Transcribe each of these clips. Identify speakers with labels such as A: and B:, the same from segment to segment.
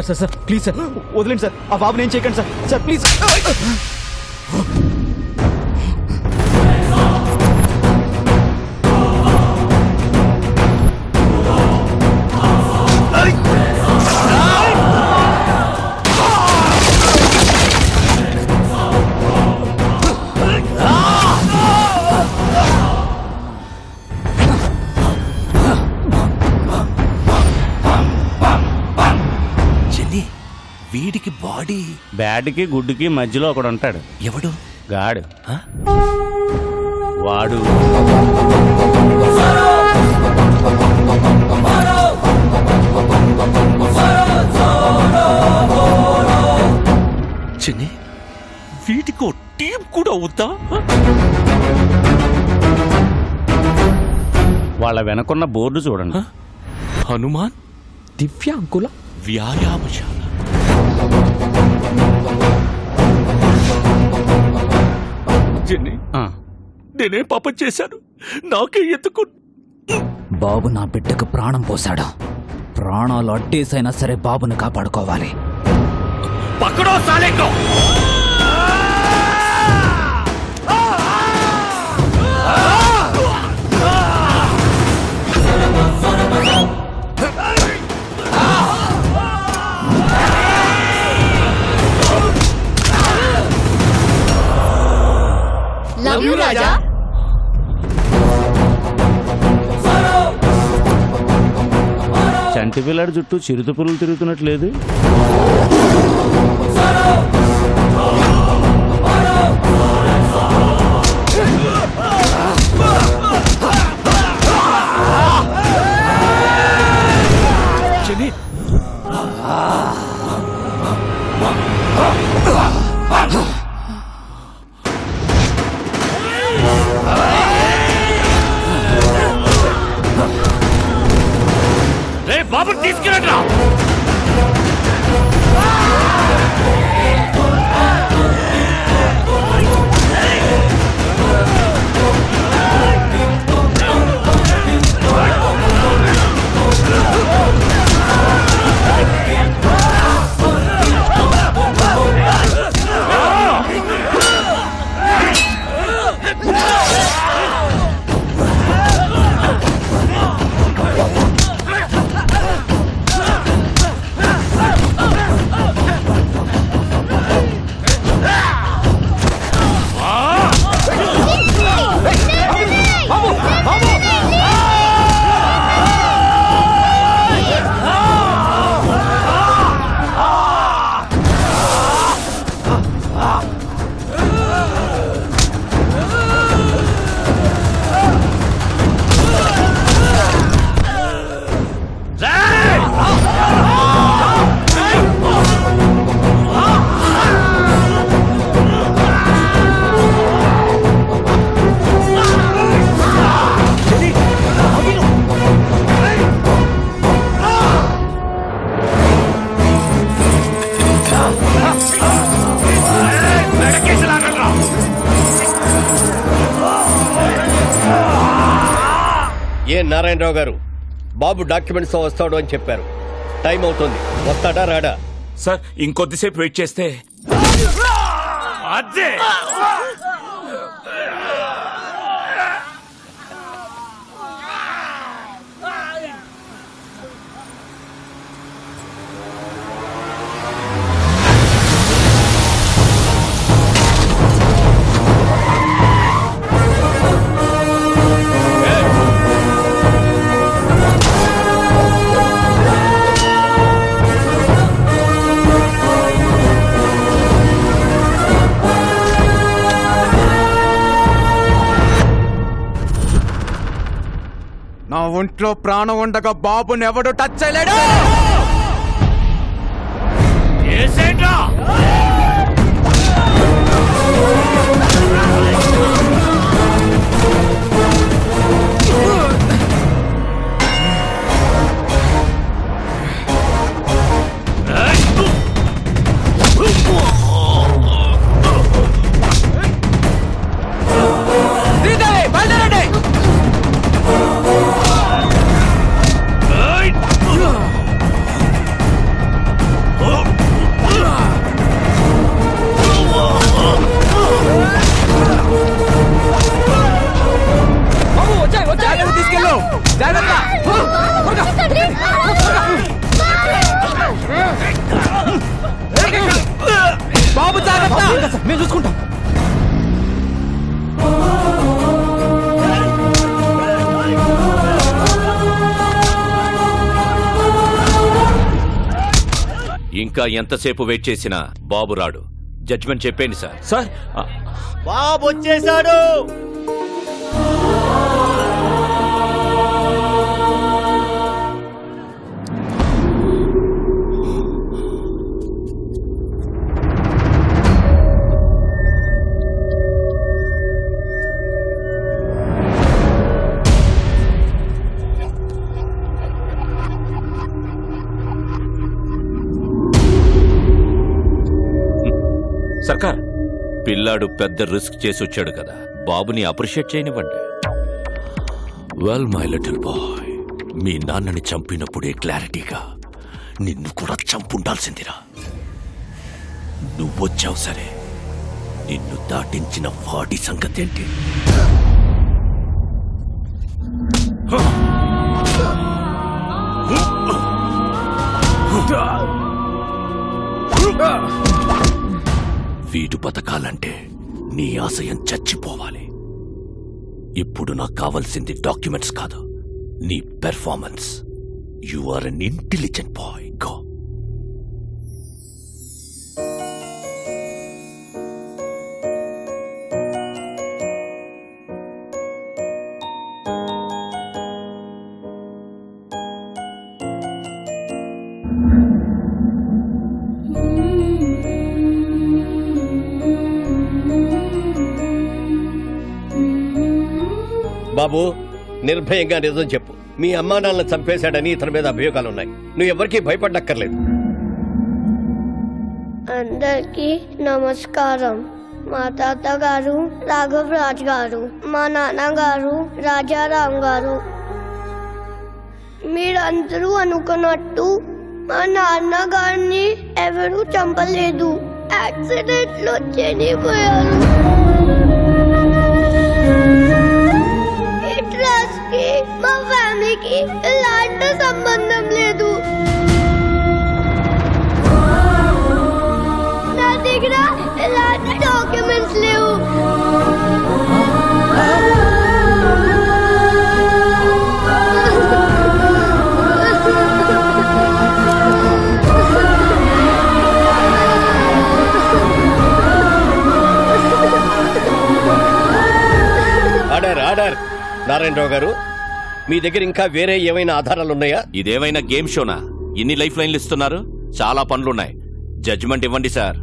A: Sir sir sir please sir వదిలేండి sir. ఆ బాబుని ఏం చేయకండి సార్. Sir please.
B: వీడికి బాడీ
C: బ్యాడ్కి గుడ్డుకి మధ్యలో ఒకడు ఉంటాడు.
B: ఎవడు?
C: గాడు. వాడు
B: చిన్ని వీటికి టీం కూడా అవుతా?
C: వాళ్ళ వెనకున్న బోర్డు చూడండి.
B: హనుమాన్
A: దివ్యాంకుల
B: వ్యాయామశాల. జెన్నీ, నేనేం పాపం చేశాను? నాకే ఎందుకు?
A: బాబు నా బిడ్డకు ప్రాణం పోశాడు. ప్రాణాలు అడ్డేసైనా సరే బాబుని కాపాడుకోవాలి.
B: పక్కడో సాలేకో.
D: లవ్ యూ రాజా.
C: చంటి పిల్లాడి చుట్టూ చిరుత పులులు తిరుగుతున్నట్లేదు.
B: బాబు తీసుకురా.
E: నారాయణరావు గారు, బాబు డాక్యుమెంట్స్ వస్తాడు అని చెప్పారు. టైం అవుతుంది. వస్తాడా రాడా?
B: సార్ ఇంకొద్దిసేపు వెయిట్ చేస్తే అదే.
F: నా ఒంట్లో ప్రాణం ఉండగా బాబుని ఎవడు టచ్ చేయలేడు.
A: మేము చూసుకుంటాం.
B: ఇంకా ఎంతసేపు వెయిట్ చేసినా బాబు రాడు. జడ్జిమెంట్ చెప్పండి సార్. సార్
E: బాబు వచ్చేసాడు.
B: సర్కార్, పిల్లాడు పెద్ద రిస్క్ చేసి వచ్చాడు కదా, బాబుని అప్రిషియేట్ చేయనివ్వండి. వెల్ మై లిటిల్ బాయ్, మీ నాన్నని చంపినప్పుడే క్లారిటీగా నిన్ను కూడా చంపుండాల్సిందిరా. నువ్వొచ్చావు సరే, నిన్ను దాటించిన వాడి సంగతి ఏంటి? వీడు బతకాలంటే నీ ఆశయం చచ్చిపోవాలి. ఇప్పుడు నాకు కావాల్సింది డాక్యుమెంట్స్ కాదు, నీ performance. You are unintelligent boy. Go.
E: బాబు, నిర్భయంగా నిజం చెప్పు. మీ అమ్మా నాన్నలను చంపేశాడని ఇతని మీద అభియోగాలున్నాయి. నువ్వు ఎవరికీ భయపడక్కర్లేదు.
D: అందరికీ నమస్కారం. మా తాతగారు రాఘవ్ రాజ్ గారు, మా నాన్నగారు రాజారాం గారు. మీరందరూ అనుకున్నట్టు మా నాన్నగారిని ఎవరూ చంపలేదు. యాక్సిడెంట్ లో చనిపోయారు. మా ఫ్యామిలీకి ఎలాంటి సంబంధం లేదు. నా దగ్గర ఎలాంటి డాక్యుమెంట్స్ లేవు.
E: ఆర్డర్. నారాయణరావు గారు, మీ దగ్గర ఇంకా వేరే ఏమైనా ఆధారాలున్నాయా?
B: ఇదేమైనా గేమ్ షోనా? ఇన్ని లైఫ్ లైన్లు ఇస్తున్నారు. చాలా పనులున్నాయి. జడ్జిమెంట్ ఇవ్వండి సార్.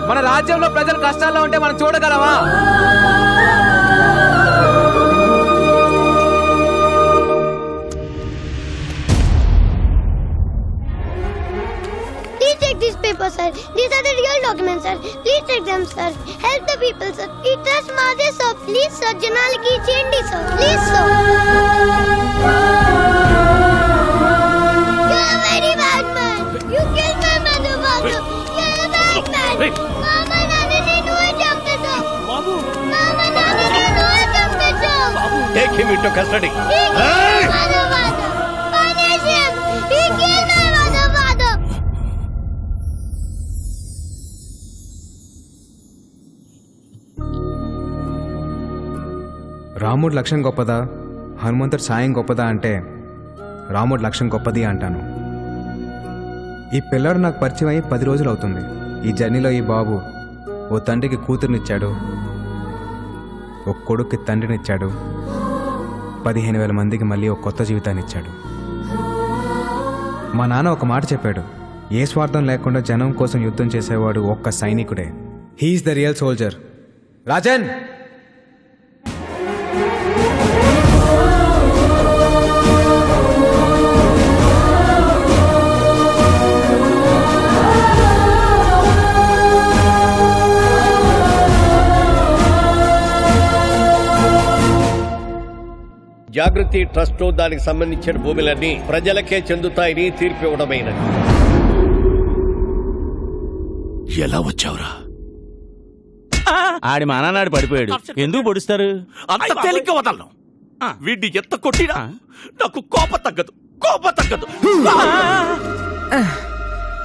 F: మన రాజ్యంలో ప్రజలు కష్టాల్లో ఉంటే మనం చూడగలమా?
D: Please take these papers, sir. These are the real documents, sir. Please take them, sir. Help the people, sir. We trust Mother, sir. Please, sir. Janaliki change, sir. Please, sir. You're a very bad man. You killed my mother, father. You're a bad man. Mama, Nana, Ninu, jump it up. Mama, Nana, Ninu, jump it up.
E: Take him into custody.
D: He killed my mother, father. Punish him. He killed my mother, father.
F: రాముడు లక్ష్యం గొప్పదా, హనుమంతుడు సాయం గొప్పదా అంటే రాముడు లక్ష్యం గొప్పది అంటాను. ఈ పిల్లాడు నాకు పరిచయం అయ్యి 10 రోజులు అవుతుంది. ఈ జర్నీలో ఈ బాబు ఓ తండ్రికి కూతురునిచ్చాడు, ఓ కొడుక్కి తండ్రినిచ్చాడు, 15,000 మందికి మళ్ళీ ఒక కొత్త జీవితాన్ని ఇచ్చాడు. మా నాన్న ఒక మాట చెప్పాడు, ఏ స్వార్థం లేకుండా జనం కోసం యుద్ధం చేసేవాడు ఒక్క సైనికుడే. He is the real soldier. Rajan,
E: Jagruti trust దానికి సంబంధించిన భూములన్నీ ప్రజలకే చెందుతాయని తీర్పు ఇవ్వడమైనది.
B: ఎలా వచ్చావురా?
C: ఆడి మా నాన్నాడు పడిపోయాడు. ఎందుకు పొడుస్తారు?
B: అంత తేలిగ్గా వదలను. వీడిని ఎంత కొట్టినా నాకు కోపం తగ్గదు.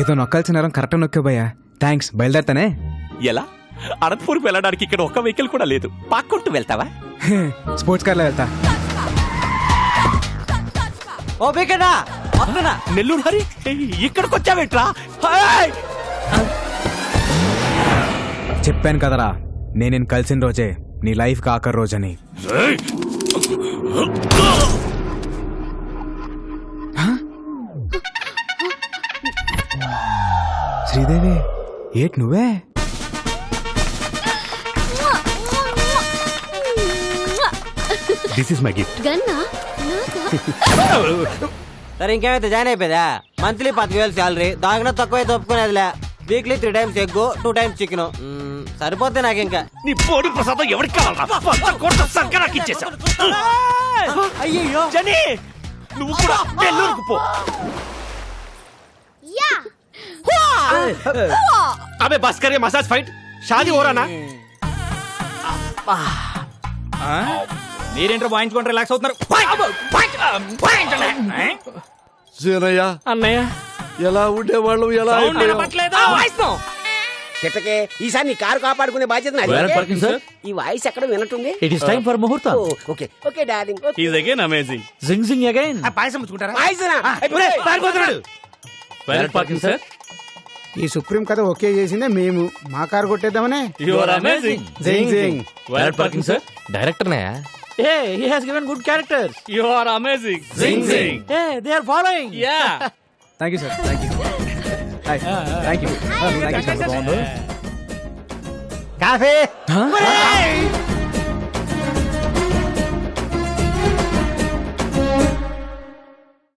F: ఏదో నొక్కాల్సిన నరం కరెక్ట్ నొక్కా భయ్యా. థ్యాంక్స్, బయలుదేరతానే.
B: ఎలా? అనంతపూర్కి వెళ్ళడానికి ఇక్కడ ఒక్క వెహికల్ కూడా లేదు. పాక్కుంటూ వెళ్తావా?
F: స్పోర్ట్స్ కార్లో వెళ్తా.
B: నెల్లూరు హరి, ఇక్కడికి వచ్చావేట్రా?
F: చెప్పాను కదరా, నేను కలిసిన రోజే నీ లైఫ్ కి ఆఖరి రోజని. శ్రీదేవి, ఏట్ నువ్వే?
B: This is my gift.
D: గన్నా
G: సరే ఇంకేమైతే జాయిన్ అయిపోయా. మంత్లీ 10,000 శాలరీ, దానికన్నా తక్కువైతే ఒప్పుకునేదిలే. Weekly 3 times egg, 2 times chicken. సరిపోతే నాకు ఇంకా.
B: నీ పోడి ప్రసాదం ఎవరికి కావాలా? సంకరాకి ఇచ్చేసావు.
G: అయ్యో
B: జని, నువ్వు కూడా నెల్లూరుకు పో.
D: యా
B: अबे बस करिए मसाज फाइट, शादी हो रहा ना.
A: మీరేంటో వాయించుకుంటే రిలాక్స్ అవుతున్నారు.
E: సీనయ్య,
A: అన్నయ్య
E: ఎలా ఉండేవాళ్ళు, ఎలా
G: చిట్టకే ఈసారి నీ కారు కాపాడుకునే బాధ్యత నాది.
A: సార్,
G: ఈ వాయిస్ ఎక్కడ వినట్టుంది.
A: ఇట్ ఇస్ టైం ఫర్ ముహూర్తం.
G: Okay okay darling.
C: Is again amazing.
A: జింగ్ జింగ్ అగైన్.
G: పాయసనా?
A: Valet parking sir.
H: ఈ సుప్రీం కథ ఓకే చేసిందే మేము. మా కారు కొట్టేద్దామనే.
A: You are amazing.
H: జింగ్ జింగ్.
A: Valet parking sir. డైరెక్టర్ నయా. Hey, he has given good characters. You are amazing. Zing zing. Hey, they are following. Yeah.
F: Thank you sir, thank you. Thank you.
G: Coffee